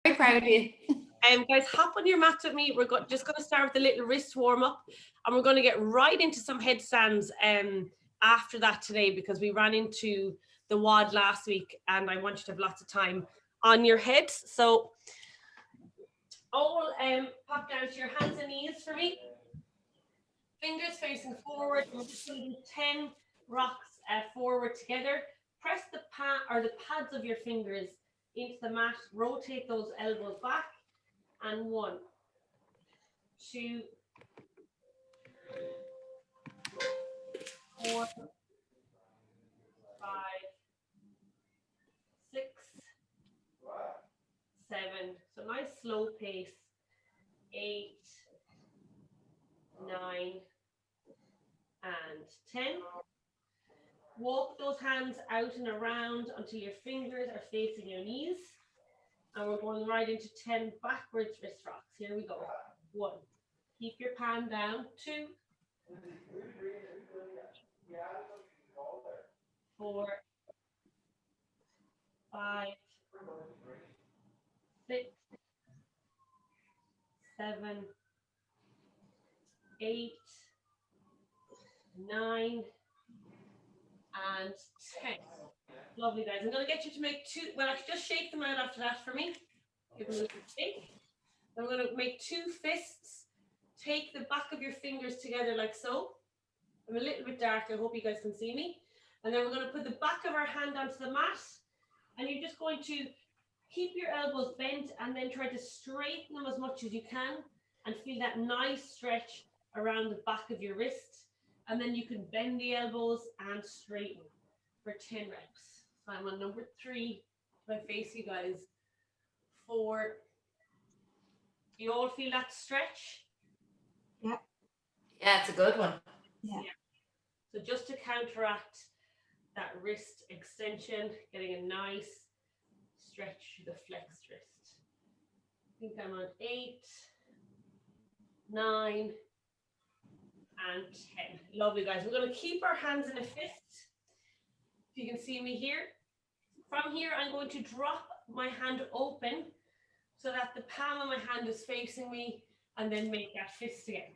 Very proud of you. Guys, hop on your mats with me. We're just going to start with a little wrist warm up, and we're going to get right into some headstands after that today, because we ran into the WOD last week and I want you to have lots of time on your heads. So all pop down to your hands and knees for me. Fingers facing forward. We're just going to do 10 rocks forward together. Press the pads of your fingers into the mat. Rotate those elbows back. And 1, 2, 4, 5, 6, 7. So nice slow pace. 8, 9, and 10. Walk those hands out and around until your fingers are facing your knees. And we're going right into 10 backwards wrist rocks. Here we go. 1. Keep your palm down. 2. 4. 5. 6. 7. 8. 9. And 10. Lovely, guys. I'm going to get you to make 2. Well, actually, just shake them out after that for me. Give them a little shake. Then we're going to make 2 fists. Take the back of your fingers together like so. I'm a little bit dark. I hope you guys can see me. And then we're going to put the back of our hand onto the mat. And you're just going to keep your elbows bent and then try to straighten them as much as you can. And feel that nice stretch around the back of your wrist. And then you can bend the elbows and straighten for 10 reps. So I'm on number 3. If I face you guys. 4. Do you all feel that stretch? Yeah. Yeah, it's a good one. Yeah. So just to counteract that wrist extension, getting a nice stretch through the flexed wrist. I think I'm on 8, 9, and 10. Lovely, guys. We're going to keep our hands in a fist. If you can see me here. From here, I'm going to drop my hand open so that the palm of my hand is facing me, and then make that fist again.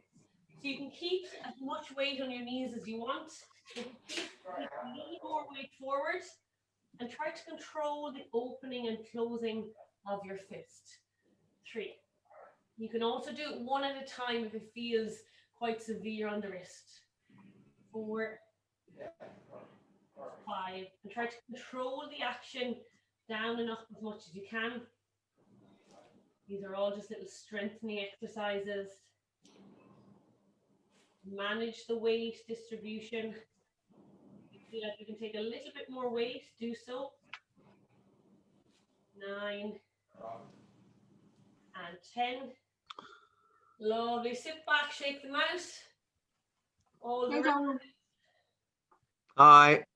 So you can keep as much weight on your knees as you want. You can keep a little more weight forward and try to control the opening and closing of your fist. 3. You can also do it one at a time if it feels quite severe on the wrist. 4, 5. And try to control the action down and up as much as you can. These are all just little strengthening exercises. Manage the weight distribution. If you feel like you can take a little bit more weight, do so. 9 and 10. Lovely. Sit back, shake them out. All the Donald. Hi.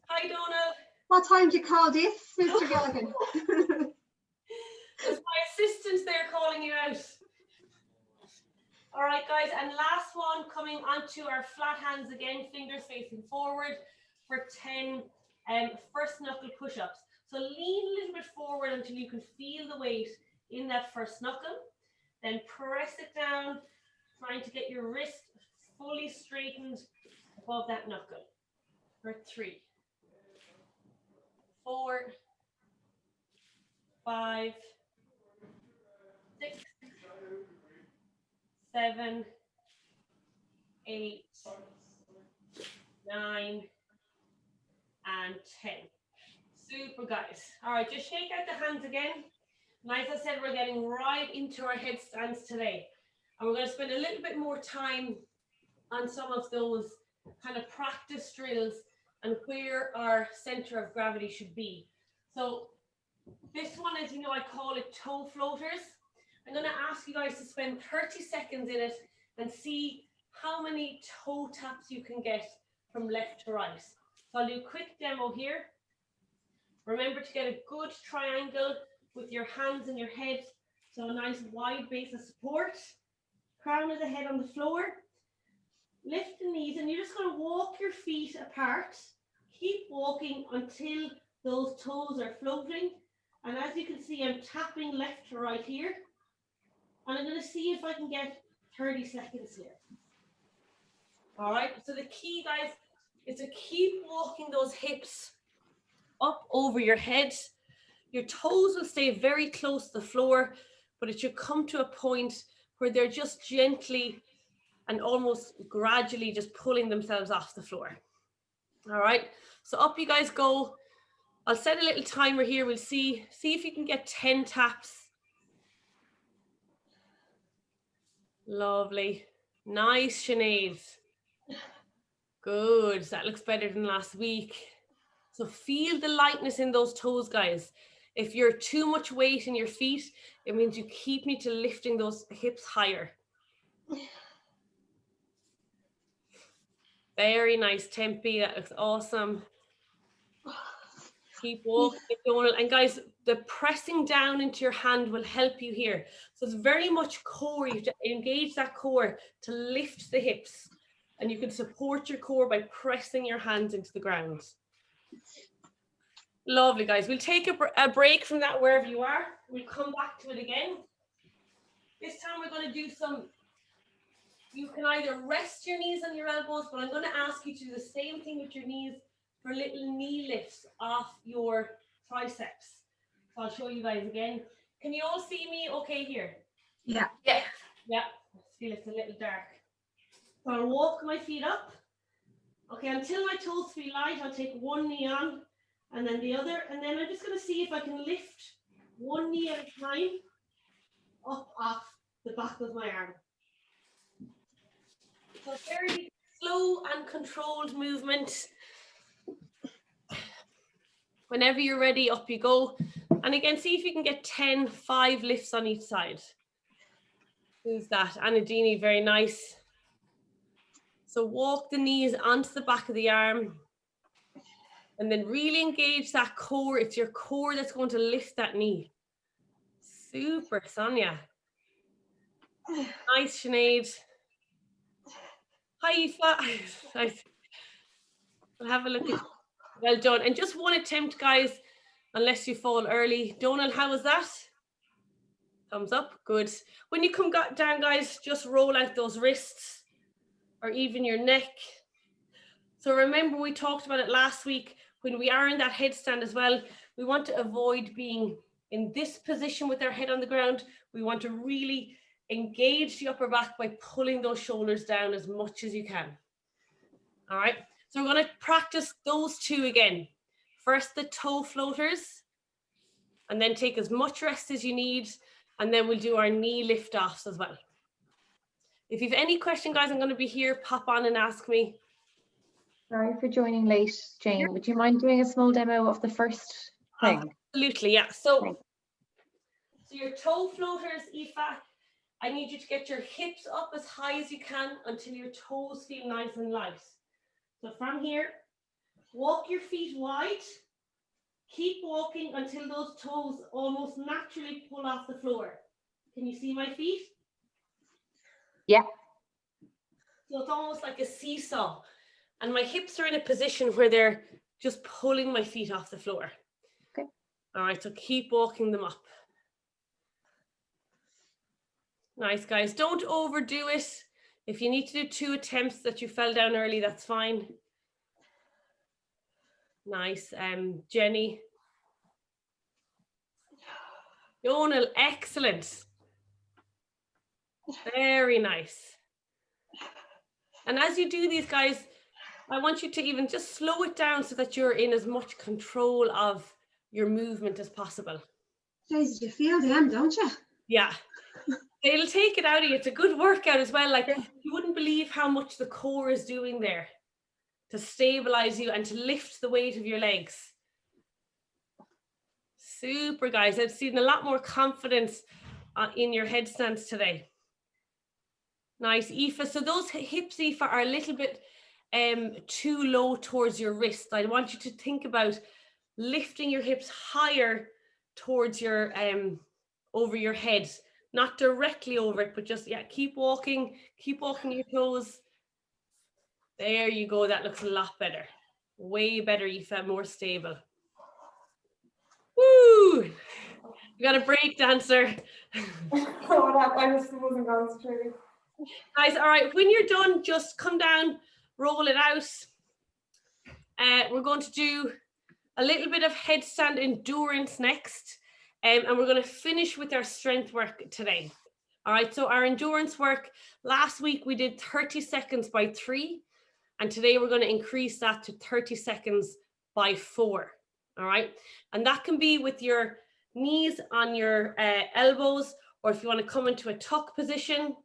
Hi, Donald. What time do you call this, Mr. Gilligan? There's my assistants there calling you out. All right, guys, and last one, coming onto our flat hands again, fingers facing forward for 10 first knuckle push-ups. So lean a little bit forward until you can feel the weight in that first knuckle. Then press it down, trying to get your wrist fully straightened above that knuckle. For 3, 4, 5, 6, 7, 8, 9, and 10. Super, guys. All right, just shake out the hands again. And as I said, we're getting right into our headstands today. And we're going to spend a little bit more time on some of those kind of practice drills and where our center of gravity should be. So this one, as you know, I call it toe floaters. I'm going to ask you guys to spend 30 seconds in it and see how many toe taps you can get from left to right. So I'll do a quick demo here. Remember to get a good triangle with your hands and your head. So a nice wide base of support. Crown of the head on the floor. Lift the knees and you're just going to walk your feet apart. Keep walking until those toes are floating. And as you can see, I'm tapping left to right here. And I'm going to see if I can get 30 seconds here. All right, so the key, guys, is to keep walking those hips up over your head. Your toes will stay very close to the floor, but it should come to a point where they're just gently and almost gradually just pulling themselves off the floor. All right, so up you guys go. I'll set a little timer here. We'll see if you can get 10 taps. Lovely. Nice, Sinead. Good. That looks better than last week. So feel the lightness in those toes, guys. If you're too much weight in your feet, it means you need to lifting those hips higher. Very nice, Tempe. That looks awesome. Keep walking, Donald. And guys, the pressing down into your hand will help you here. So it's very much core. You have to engage that core to lift the hips. And you can support your core by pressing your hands into the ground. Lovely, guys. We'll take a break from that wherever you are. We'll come back to it again. This time we're going to do you can either rest your knees on your elbows, but I'm going to ask you to do the same thing with your knees for little knee lifts off your triceps. So I'll show you guys again. Can you all see me okay here? Yeah. Yeah. Yeah. I feel it's a little dark. So I'll walk my feet up. Okay, until my toes feel light, I'll take one knee on and then the other. And then I'm just going to see if I can lift one knee at a time up off the back of my arm. So very slow and controlled movement. Whenever you're ready, up you go. And again, see if you can get 5 lifts on each side. Who's that? Anadini, very nice. So walk the knees onto the back of the arm. And then really engage that core. It's your core that's going to lift that knee. Super, Sonia. Nice, Sinead. Hi, Aoife. Nice. We'll have a look at. Well done. And just one attempt, guys, unless you fall early. Donald, how was that? Thumbs up. Good. When you come down, guys, just roll out those wrists or even your neck. So remember, we talked about it last week. When we are in that headstand as well, we want to avoid being in this position with our head on the ground. We want to really engage the upper back by pulling those shoulders down as much as you can. All right. So we're going to practice those two again. First, the toe floaters, and then take as much rest as you need. And then we'll do our knee lift offs as well. If you have any question, guys, I'm going to be here. Pop on and ask me. Sorry for joining late, Jane. Would you mind doing a small demo of the first thing? Absolutely, yeah. So your toe floaters, Aoife, I need you to get your hips up as high as you can until your toes feel nice and light. So from here, walk your feet wide. Keep walking until those toes almost naturally pull off the floor. Can you see my feet? Yeah. So it's almost like a seesaw. And my hips are in a position where they're just pulling my feet off the floor. Okay. All right, so keep walking them up. Nice, guys. Don't overdo it. If you need to do 2 attempts that you fell down early, that's fine. Nice. Jenny. Donal, excellent. Very nice. And as you do these, guys, I want you to even just slow it down so that you're in as much control of your movement as possible. Guys, you feel them, don't you? Yeah. It'll take it out of you. It's a good workout as well. Like, you wouldn't believe how much the core is doing there to stabilize you and to lift the weight of your legs. Super, guys. I've seen a lot more confidence in your headstands today. Nice, Aoife. So those hips, Aoife, are a little bit too low towards your wrist. I want you to think about lifting your hips higher towards your over your head, not directly over it, but just, yeah, keep walking your toes. There you go. That looks a lot better. Way better, Aoife, more stable. Woo! You got a break dancer. Oh, I just wasn't concentrating. Guys, all right, when you're done, just come down, roll it out. We're going to do a little bit of headstand endurance next, and we're going to finish with our strength work today. All right, so our endurance work, last week we did 30 seconds by 3, and today we're going to increase that to 30 seconds by 4. All right, and that can be with your knees on your elbows, or if you want to come into a tuck position,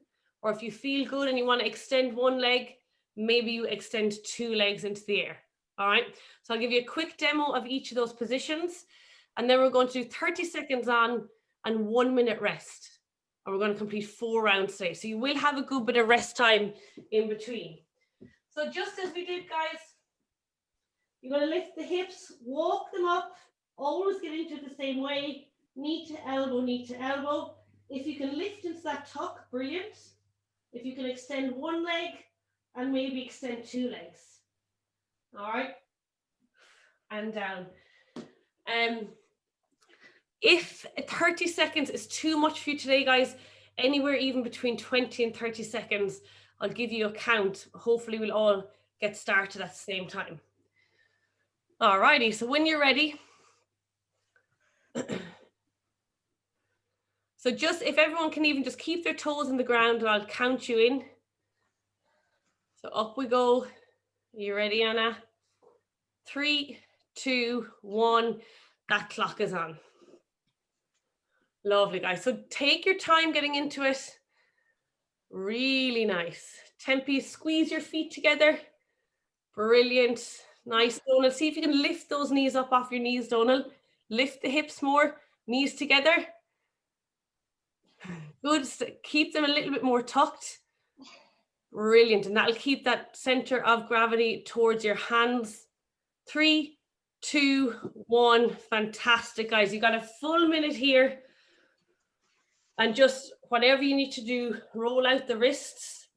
or if you feel good and you want to extend one leg, maybe you extend 2 legs into the air. All right, so I'll give you a quick demo of each of those positions, and then we're going to do 30 seconds on and 1 minute rest. And we're going to complete 4 rounds today. So you will have a good bit of rest time in between. So just as we did, guys, you're going to lift the hips, walk them up, always get into it the same way, knee to elbow, knee to elbow. If you can lift into that tuck, brilliant. If you can extend 1 leg and maybe extend 2 legs. All right, and down. If 30 seconds is too much for you today, guys, anywhere even between 20 and 30 seconds, I'll give you a count. Hopefully we'll all get started at the same time. All righty, so when you're ready, so just if everyone can even just keep their toes in the ground, and I'll count you in. So up we go. You ready, Anna? 3, 2, 1. That clock is on. Lovely, guys. So take your time getting into it. Really nice. Tempi, squeeze your feet together. Brilliant. Nice, Donal. See if you can lift those knees up off your knees, Donal. Lift the hips more. Knees together. Good. Keep them a little bit more tucked. Brilliant. And that'll keep that center of gravity towards your hands. 3, 2, 1. Fantastic, guys. You got a full minute here. And just whatever you need to do, roll out the wrists.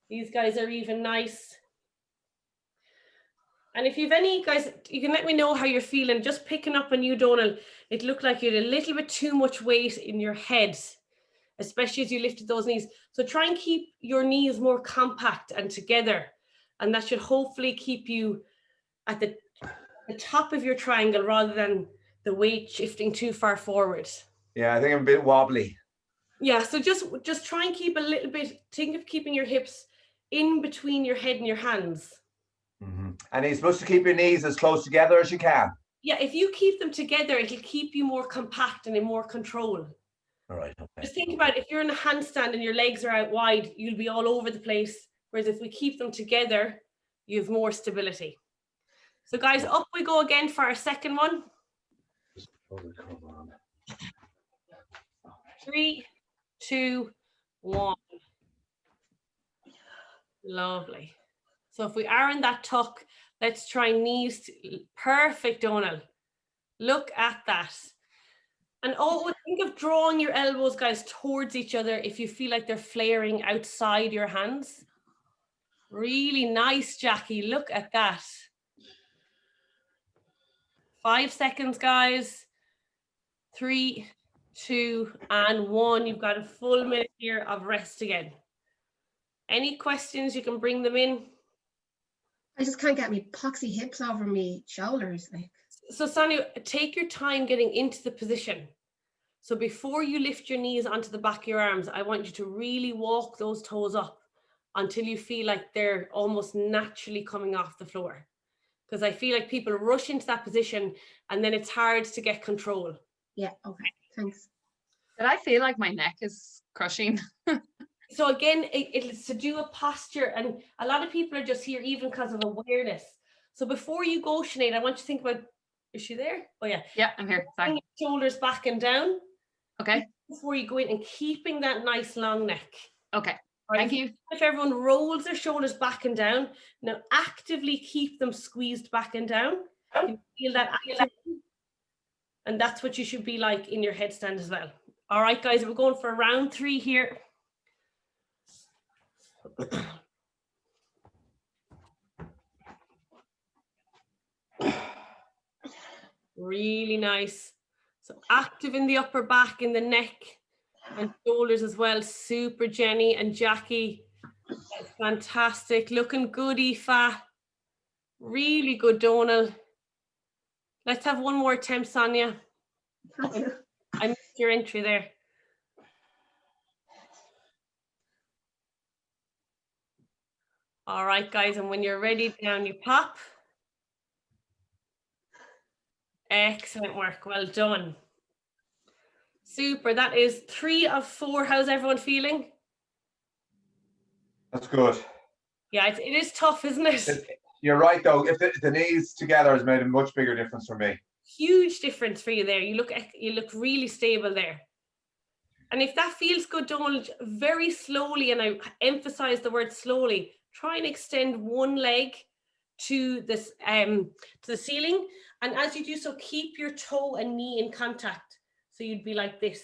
These guys are even nice. And if you've any, guys, you can let me know how you're feeling. Just picking up on you, Donal. It looked like you had a little bit too much weight in your head, especially as you lifted those knees. So try and keep your knees more compact and together. And that should hopefully keep you at the top of your triangle rather than the weight shifting too far forward. Yeah, I think I'm a bit wobbly. Yeah, so just try and keep a little bit, think of keeping your hips in between your head and your hands. Mm-hmm. And you're supposed to keep your knees as close together as you can. Yeah, if you keep them together, it'll keep you more compact and in more control. All right. Okay. Just think about it, if you're in a handstand and your legs are out wide, you'll be all over the place. Whereas if we keep them together, you have more stability. So guys, up we go again for our second one. 3, 2, 1. Lovely. So if we are in that tuck, let's try knees. Perfect, Donal. Look at that. And always think of drawing your elbows, guys, towards each other if you feel like they're flaring outside your hands. Really nice, Jackie. Look at that. 5 seconds, guys. 3, 2, and 1. You've got a full minute here of rest again. Any questions, you can bring them in. I just can't get me poxy hips over me shoulders. Like. So Sonia, take your time getting into the position. So before you lift your knees onto the back of your arms, I want you to really walk those toes up until you feel like they're almost naturally coming off the floor. Because I feel like people rush into that position and then it's hard to get control. Yeah, okay, thanks. Did I feel like my neck is crushing? So again, it's to do a posture, and a lot of people are just here even because of awareness. So before you go, Sinead, I want you to think about, is she there? Oh yeah. Yeah, I'm here. Sorry. Shoulders back and down. Okay. Before you go in, and keeping that nice long neck. Okay. Right. Thank you. If everyone rolls their shoulders back and down, now actively keep them squeezed back and down. You feel that actively. And that's what you should be like in your headstand as well. All right, guys, we're going for round 3 here. Really nice. So active in the upper back, in the neck and shoulders as well. Super, Jenny and Jackie. That's fantastic. Looking good, Aoife. Really good, Donal. Let's have one more attempt, Sonia. Thank you. I missed your entry there. All right, guys, and when you're ready, down you pop. Excellent work. Well done. Super. That is 3 of 4. How's everyone feeling? That's good. Yeah, it is tough, isn't it? You're right, though. If the knees together has made a much bigger difference for me. Huge difference for you there. You look really stable there. And if that feels good, Donald, very slowly, and I emphasize the word slowly, try and extend one leg to this to the ceiling. And as you do so, keep your toe and knee in contact. So you'd be like this.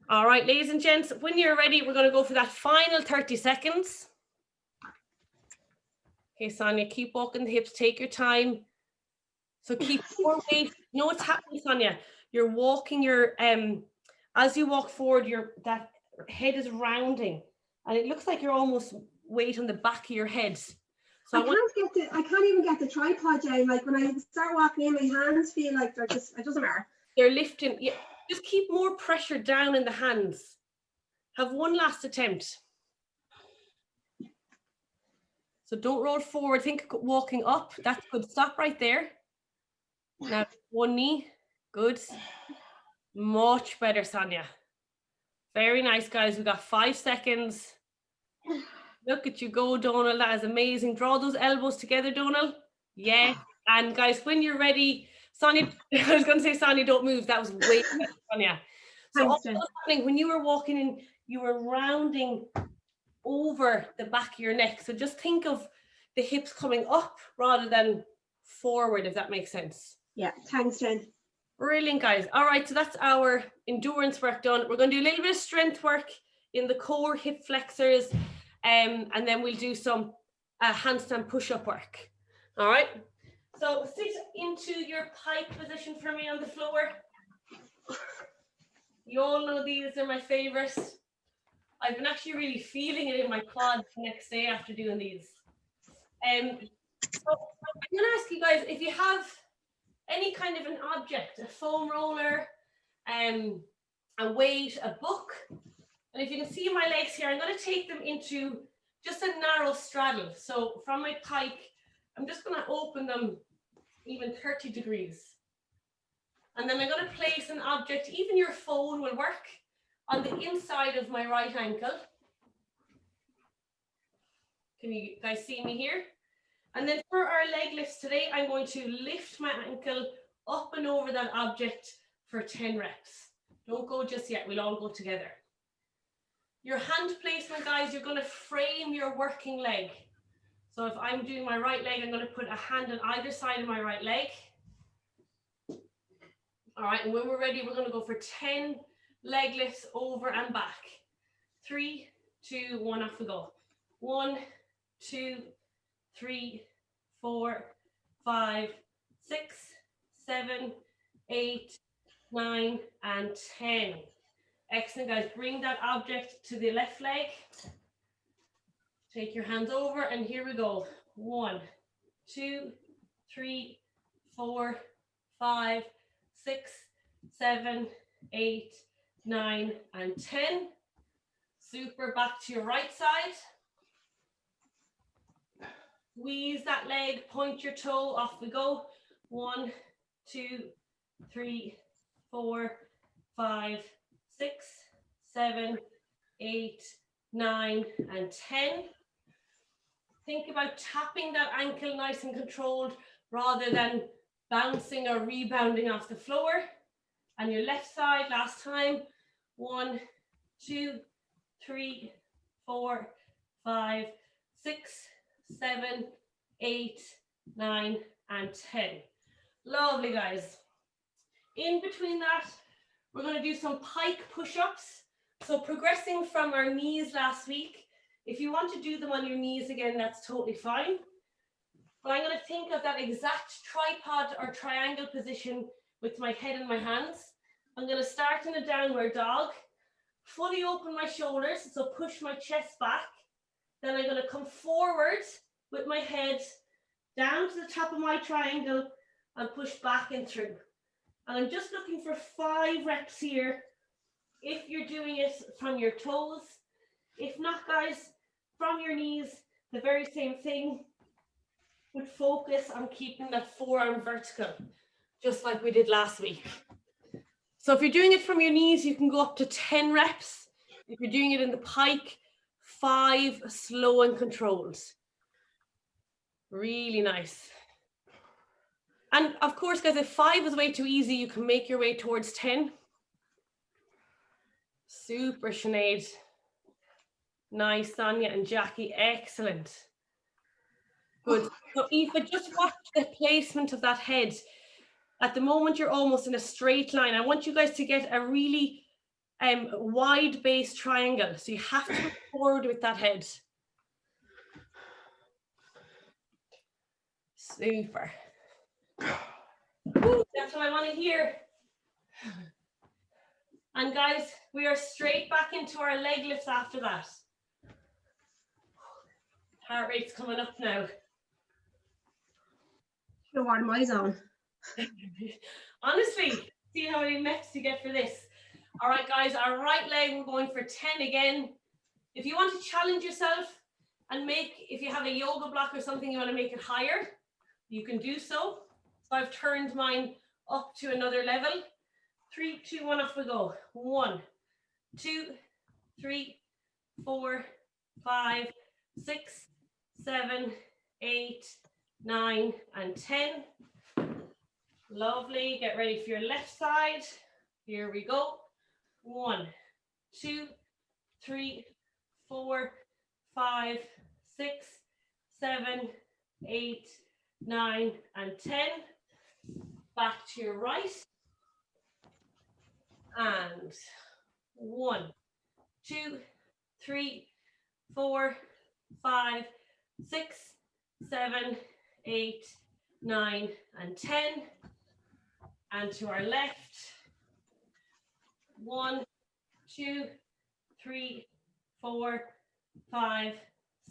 All right, ladies and gents, when you're ready, we're going to go for that final 30 seconds. Okay, Sonia, keep walking the hips, take your time. So keep your weight. You know what's happening, Sonia? You're walking your, as you walk forward, that head is rounding. And it looks like you're almost weight on the back of your head. So I can't even get the tripod down. Like when I start walking in, my hands feel like it doesn't matter. They're lifting. Yeah, just keep more pressure down in the hands. Have one last attempt. So don't roll forward. Think walking up. That's good. Stop right there. Now one knee. Good. Much better, Sonia. Very nice, guys. We got 5 seconds. Look at you go, Donal. That is amazing. Draw those elbows together, Donal. Yeah. And guys, when you're ready, Sonia, I was going to say, Sonia, don't move. That was way better, Sonia. So Thanks, all Jen. that was happening when you were walking in, you were rounding over the back of your neck. So just think of the hips coming up rather than forward, if that makes sense. Yeah, thanks, Jen. Brilliant, guys. All right, so that's our endurance work done. We're going to do a little bit of strength work in the core, hip flexors, and then we'll do some handstand push-up work. All right, so sit into your pike position for me on the floor. You all know these are my favorites. I've been actually really feeling it in my quads the next day after doing these. So I'm going to ask you guys if you have any kind of an object, a foam roller, a weight, a book. And if you can see my legs here, I'm going to take them into just a narrow straddle. So from my pike, I'm just going to open them even 30 degrees. And then I'm going to place an object, even your phone will work, on the inside of my right ankle. Can you guys see me here? And then for our leg lifts today, I'm going to lift my ankle up and over that object for 10 reps. Don't go just yet, we'll all go together. Your hand placement, guys, you're going to frame your working leg. So if I'm doing my right leg, I'm going to put a hand on either side of my right leg. All right, and when we're ready, we're going to go for 10 leg lifts over and back. 3, 2, 1, off we go. 1, 2, 3, 4, 5, 6, 7, 8, 9, and 10. Excellent, guys. Bring that object to the left leg. Take your hands over, and here we go. 1, 2, 3, 4, 5, 6, 7, 8, 9, and 10. Super. Back to your right side. Squeeze that leg, point your toe, off we go. 1, 2, 3, 4, 5, 6, 7, 8, 9, and 10. Think about tapping that ankle nice and controlled rather than bouncing or rebounding off the floor. And your left side, last time. 1, 2, 3, 4, 5, 6, 7, 8, 9, and 10. Lovely, guys. In between that, we're going to do some pike push-ups. So progressing from our knees last week. If you want to do them on your knees again, that's totally fine. But I'm going to think of that exact tripod or triangle position with my head and my hands. I'm going to start in a downward dog, fully open my shoulders, so push my chest back. Then I'm going to come forward with my head down to the top of my triangle and push back and through. And I'm just looking for 5 reps here. If you're doing it from your toes, if not, guys, from your knees, the very same thing. Would focus on keeping that forearm vertical, just like we did last week. So if you're doing it from your knees, you can go up to 10 reps. If you're doing it in the pike, 5 slow and controlled. Really nice. And of course, guys, if 5 is way too easy, you can make your way towards 10. Super, Sinead. Nice, Sonia and Jackie, excellent. Good. So Aoife, just watch the placement of that head. At the moment, you're almost in a straight line. I want you guys to get a really wide base triangle. So you have to move forward with that head. Super. Ooh, that's what I want to hear. And guys, we are straight back into our leg lifts after that. Heart rate's coming up now. You know what am I on? Honestly, see how many reps you get for this. All right, guys, our right leg, we're going for 10 again. If you want to challenge yourself and if you have a yoga block or something, you want to make it higher, you can do so. So I've turned mine up to another level. 3, 2, 1, off we go. 1, 2, 3, 4, 5, 6, 7, 8, 9, and 10. Lovely. Get ready for your left side. Here we go. 1, 2, 3, 4, 5, 6, 7, 8, 9, and 10. Back to your right. And 1, 2, 3, 4, 5, 6, 7, 8, 9, and 10. And to our left. 1, 2, 3, 4, 5,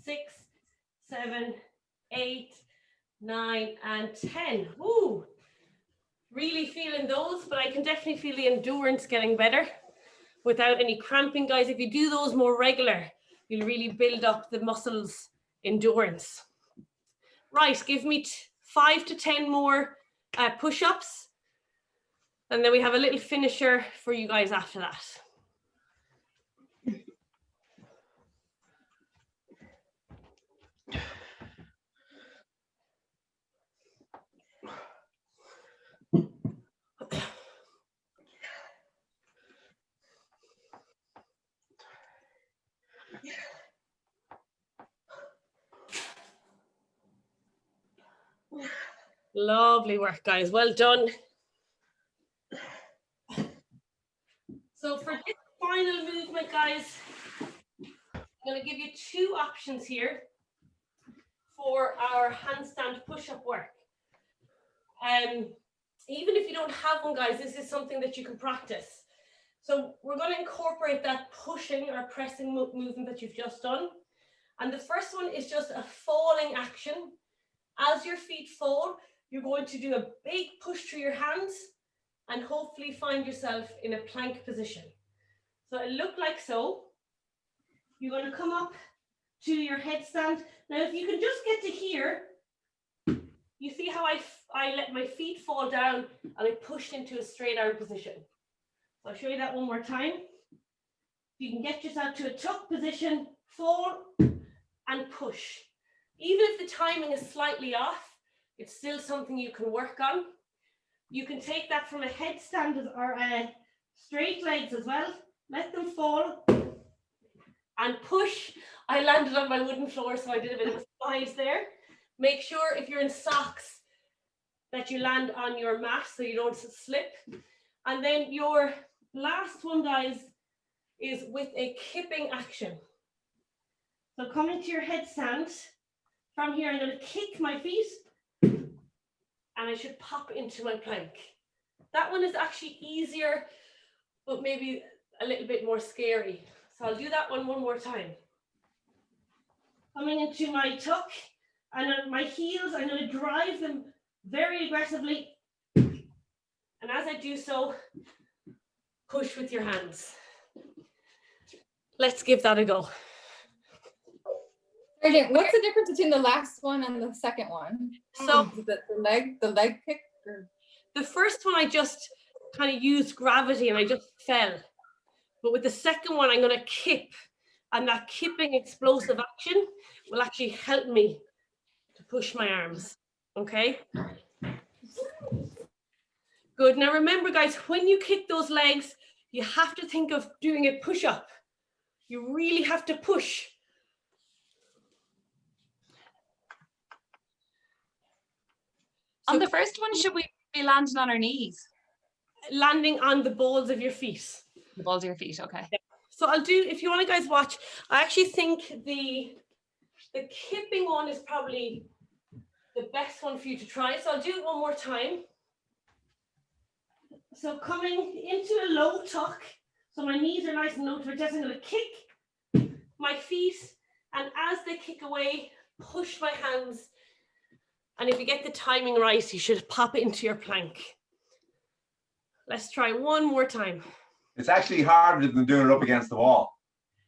6, 7, 8, 9, and 10. Ooh, really feeling those, but I can definitely feel the endurance getting better without any cramping, guys. If you do those more regular, you'll really build up the muscles endurance. Right, give me 5 to 10 more push-ups. And then we have a little finisher for you guys after that. Lovely work, guys. Well done. So for this final movement, guys, I'm going to give you 2 options here for our handstand push-up work. Even if you don't have one, guys, this is something that you can practice. So we're going to incorporate that pushing or pressing movement that you've just done. And the first one is just a falling action. As your feet fall, you're going to do a big push through your hands and hopefully find yourself in a plank position. So it look like so. You're going to come up to your headstand. Now, if you can just get to here, you see how I let my feet fall down and I pushed into a straight arm position. So I'll show you that one more time. You can get yourself to a tuck position, fall and push. Even if the timing is slightly off, it's still something you can work on. You can take that from a headstand or straight legs as well. Let them fall and push. I landed on my wooden floor, so I did a bit of a slide there. Make sure if you're in socks that you land on your mat so you don't slip. And then your last one, guys, is with a kipping action. So come into your headstand. From here, I'm going to kick my feet and I should pop into my plank. That one is actually easier, but maybe a little bit more scary. So I'll do that one more time. Coming into my tuck, and on my heels, I'm going to drive them very aggressively. And as I do so, push with your hands. Let's give that a go. Again, what's the difference between the last one and the second one? So Is it the leg kick? Or? the first one I just kind of used gravity and I just fell. But with the second one, I'm going to kip, and that kipping explosive action will actually help me to push my arms. Okay? Good. Now remember, guys, when you kick those legs, you have to think of doing a push-up. You really have to push. On the first one, should we be landing on our knees? Landing on the balls of your feet. The balls of your feet, okay. So I'll do, if you want to guys watch, I actually think the kipping one is probably the best one for you to try. So I'll do it one more time. So coming into a low tuck, so my knees are nice and low to my chest, I'm going to kick my feet, and as they kick away, push my hands. And if you get the timing right, you should pop it into your plank. Let's try one more time. It's actually harder than doing it up against the wall.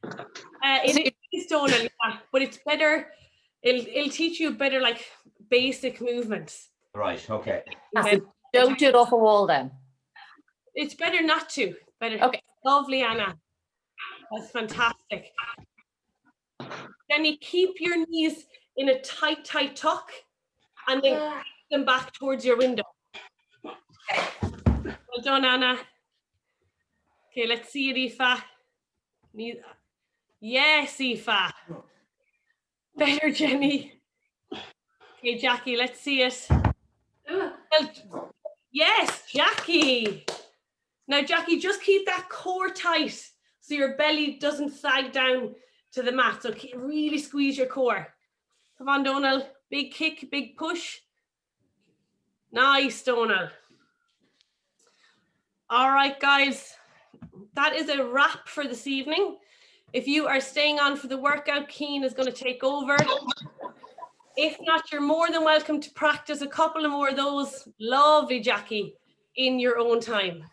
It is Donal, yeah, but it's better. It'll teach you better, like, basic movements. Right, okay. Don't do it off a wall then. It's better not to. Better. Okay. Lovely, Anna. That's fantastic. Jenny, keep your knees in a tight tuck, and then kick them back towards your window. Okay. Well done, Anna. Okay, let's see it, Aoife. Yes, Aoife. Better, Jenny. Okay, Jackie, let's see it. Well, yes, Jackie. Now, Jackie, just keep that core tight so your belly doesn't sag down to the mat. So really squeeze your core. Come on, Donal. Big kick, big push. Nice, Donal. All right, guys. That is a wrap for this evening. If you are staying on for the workout, Keane is going to take over. If not, you're more than welcome to practice a couple of more of those. Lovely, Jackie, in your own time.